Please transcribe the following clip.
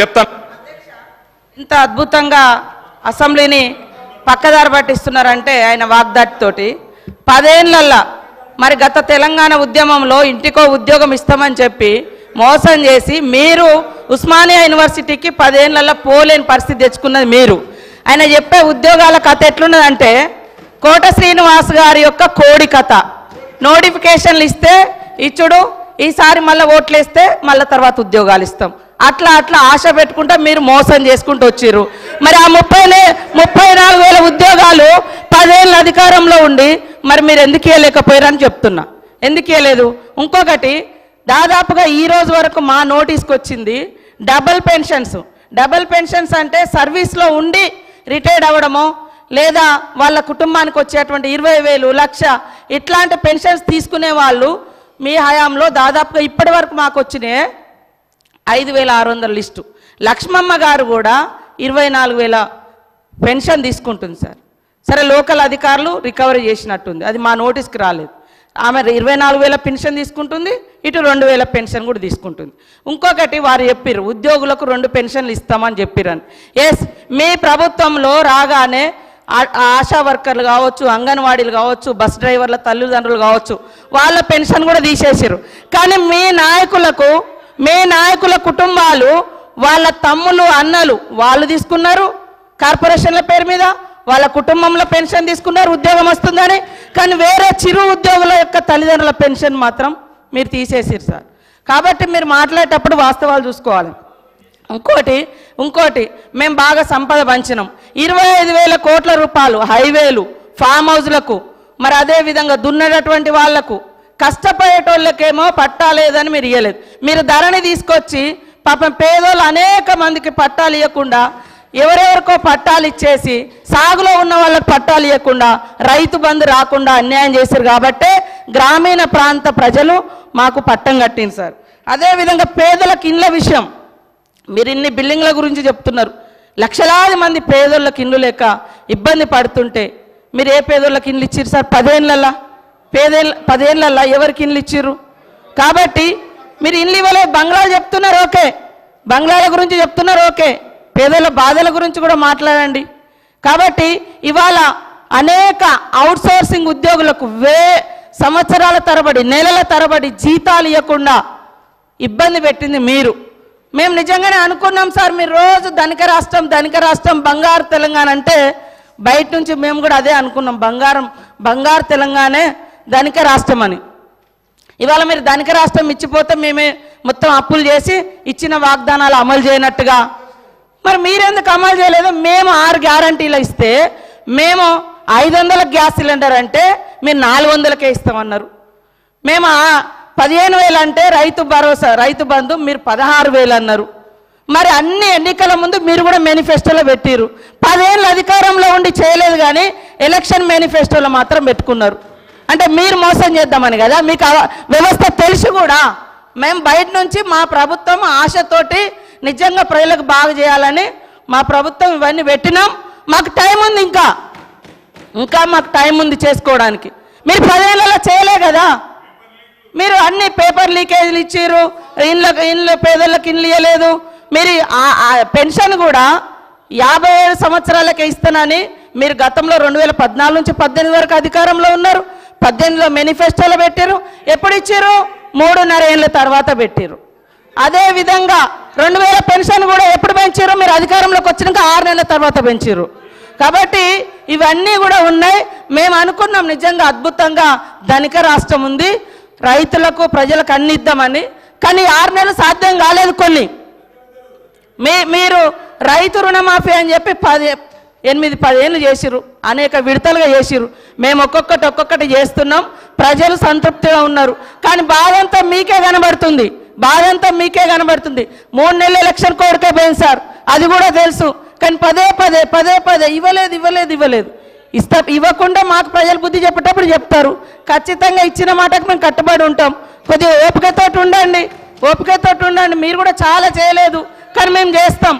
చెప్తాను. ఇంత అద్భుతంగా అసెంబ్లీని పక్కదారి పట్టిస్తున్నారంటే ఆయన వాగ్దాటితోటి 10 ఏళ్లల్లా మరి గత తెలంగాణ ఉద్యమంలో ఇంటికో ఉద్యోగం ఇస్తామని చెప్పి మోసం చేసి మీరు ఉస్మానియా యూనివర్సిటీకి 10 ఏళ్లల్లా పోలేని పరిస్థితి తెచ్చుకున్నది మీరు. ఆయన చెప్పే ఉద్యోగాల కథ ఎట్లున్నదంటే కోట శ్రీనివాస్ గారి యొక్క కోడి కథ. నోటిఫికేషన్లు ఇస్తే ఇచ్చుడు, ఈసారి మళ్ళీ ఓట్లు వేస్తే మళ్ళీ తర్వాత ఉద్యోగాలు ఇస్తాం, అట్లా అట్లా ఆశ పెట్టుకుంటా మీరు మోసం చేసుకుంటూ వచ్చిర్రు. మరి ఆ 34,000 ఉద్యోగాలు 10 ఏళ్ళ అధికారంలో ఉండి మరి మీరు ఎందుకు ఇవ్వలేకపోయారని చెప్తున్నా. ఎందుకు ఇవ్వలేదు? ఇంకొకటి, దాదాపుగా ఈ రోజు వరకు మా నోటీస్కి వచ్చింది డబుల్ పెన్షన్స్. డబుల్ పెన్షన్స్ అంటే సర్వీస్లో ఉండి రిటైర్డ్ అవ్వడమో లేదా వాళ్ళ కుటుంబానికి వచ్చేటువంటి 20,000, 1,00,000 ఇట్లాంటి పెన్షన్స్ తీసుకునే వాళ్ళు మీ హయాంలో దాదాపుగా ఇప్పటి వరకు మాకు వచ్చినాయి 5,600 లిస్టు. లక్ష్మమ్మ గారు కూడా 24,000 పెన్షన్ తీసుకుంటుంది సార్. సరే, లోకల్ అధికారులు రికవరీ చేసినట్టుంది, అది మా నోటీస్కి రాలేదు. ఆమె 24,000 పెన్షన్ తీసుకుంటుంది, ఇటు 2,000 పెన్షన్ కూడా తీసుకుంటుంది. ఇంకొకటి, వారు చెప్పిర్రు ఉద్యోగులకు 2 పెన్షన్లు ఇస్తామని చెప్పిరని. ఎస్, మీ ప్రభుత్వంలో రాగానే ఆశా వర్కర్లు కావచ్చు, అంగన్వాడీలు కావచ్చు, బస్ డ్రైవర్ల తల్లిదండ్రులు కావచ్చు, వాళ్ళ పెన్షన్ కూడా తీసేసారు. కానీ మీ నాయకుల కుటుంబాలు, వాళ్ళ తమ్ములు అన్నలు వాళ్ళు తీసుకున్నారు కార్పొరేషన్ల పేరు మీద, వాళ్ళ కుటుంబంలో పెన్షన్ తీసుకున్నారు ఉద్యోగం వస్తుందని. కానీ వేరే చిరు ఉద్యోగుల యొక్క తల్లిదండ్రుల పెన్షన్ మాత్రం మీరు తీసేసారు సార్. కాబట్టి మీరు మాట్లాడేటప్పుడు వాస్తవాలు చూసుకోవాలి. ఇంకోటి మేము బాగా సంపద పంచినాం. 25,000 కోట్ల రూపాయలు హైవేలు, ఫామ్ హౌస్లకు, మరి అదేవిధంగా దున్నటువంటి వాళ్లకు, కష్టపడేటోళ్ళకేమో పట్టాలేదని మీరు ఇవ్వలేదు. మీరు ధరని తీసుకొచ్చి పాపం పేదోళ్ళు అనేక మందికి పట్టాలు ఇవ్వకుండా, ఎవరెవరికో పట్టాలు ఇచ్చేసి సాగులో ఉన్న వాళ్ళకి పట్టాలు ఇవ్వకుండా, రైతు బంధు రాకుండా అన్యాయం చేశారు. కాబట్టే గ్రామీణ ప్రాంత ప్రజలు మాకు పట్టం కట్టింది సార్. అదేవిధంగా పేదలకు ఇండ్ల విషయం, మీరు ఇన్ని బిల్డింగ్ల గురించి చెప్తున్నారు. లక్షలాది మంది పేదోళ్ళకి ఇండ్లు లేక ఇబ్బంది పడుతుంటే మీరు ఏ పేదోళ్ళకి ఇండ్లు ఇచ్చిర్రు సార్? 10 ఏళ్ళల్లా ఎవరికి ఇండ్లు ఇచ్చిర్రు? కాబట్టి మీరు ఇండ్లు ఇవ్వలేదు. బంగ్లాలు చెప్తున్నారు, ఓకే, బంగ్లాల గురించి చెప్తున్నారు, ఓకే, పేదల బాధల గురించి కూడా మాట్లాడండి. కాబట్టి ఇవాళ అనేక అవుట్సోర్సింగ్ ఉద్యోగులకు సంవత్సరాల తరబడి, నెలల తరబడి జీతాలు ఇవ్వకుండా ఇబ్బంది పెట్టింది మీరు. మేము నిజంగానే అనుకున్నాం సార్, మీరు రోజు ధనిక రాష్ట్రం బంగారు తెలంగాణ అంటే బయట నుంచి మేము కూడా అదే అనుకున్నాం, బంగారు తెలంగాణే ధనిక రాష్ట్రం అని. ఇవాళ మీరు ధనిక రాష్ట్రం ఇచ్చిపోతే మేమే మొత్తం అప్పులు చేసి ఇచ్చిన వాగ్దానాలు అమలు చేయనట్టుగా, మరి మీరెందుకు అమలు చేయలేదు? మేము 6 గ్యారంటీలు ఇస్తే మేము 500 గ్యాస్ సిలిండర్ అంటే మీరు 400కే ఇస్తామన్నారు. మేము 15,000 అంటే రైతు భరోసా, రైతు బంధు మీరు 16,000 అన్నారు. మరి అన్ని ఎన్నికల ముందు మీరు కూడా మేనిఫెస్టోలో పెట్టిరు. 10 ఏళ్ళ అధికారంలో ఉండి చేయలేదు, కానీ ఎలక్షన్ మేనిఫెస్టోలో మాత్రం పెట్టుకున్నారు. అంటే మీరు మోసం చేద్దామని కదా, మీకు వ్యవస్థ తెలిసి కూడా మేము బయట నుంచి మా ప్రభుత్వం ఆశతోటి నిజంగా ప్రజలకు బాగా చేయాలని మా ప్రభుత్వం ఇవన్నీ పెట్టినాం. మాకు టైం ఉంది, ఇంకా మాకు టైం ఉంది చేసుకోవడానికి. మీరు 10 ఏళ్ళలో చేయలే కదా. మీరు అన్ని పేపర్ లీకేజీలు ఇచ్చారు, ఇండ్ల పేదలకు ఇండ్లు ఇవ్వలేదు. మీరు పెన్షన్ కూడా 57 సంవత్సరాలకే ఇస్తానని మీరు గతంలో 2014 నుంచి 18 వరకు అధికారంలో ఉన్నారు. 18లో మేనిఫెస్టోలో పెట్టారు. ఎప్పుడు ఇచ్చారు? 3.5 ఏళ్ళ తర్వాత పెట్టారు. అదేవిధంగా 2000 పెన్షన్ కూడా ఎప్పుడు పెంచారు? మీరు అధికారంలోకి వచ్చినాక 6 నెలల తర్వాత పెంచారు. కాబట్టి ఇవన్నీ కూడా ఉన్నాయి. మేము అనుకున్నాం నిజంగా అద్భుతంగా ధనిక రాష్ట్రం ఉంది, రైతులకు ప్రజలకు అన్ని ఇద్దామని. కానీ 6 నెలలు సాధ్యం కాలేదు. కొన్ని మీరు రైతు రుణమాఫీ అని చెప్పి 8-10 ఏళ్ళు చేసిరు, అనేక విడతలుగా చేసిరు. మేము ఒక్కొక్కటి చేస్తున్నాం, ప్రజలు సంతృప్తిగా ఉన్నారు. కానీ బాధంతా మీకే కనబడుతుంది, 3 నెలల ఎలక్షన్ కోడ్కే పోయింది సార్, అది కూడా తెలుసు. కానీ పదే ఇవ్వలేదు. ఇవ్వకుండా మాకు ప్రజలు బుద్ధి చెప్పేటప్పుడు చెప్తారు. ఖచ్చితంగా ఇచ్చిన మాటకు మేము కట్టుబడి ఉంటాం. కొద్దిగా ఓపికతోటి ఉండండి. మీరు కూడా చాలా చేయలేదు, కానీ మేము చేస్తాం.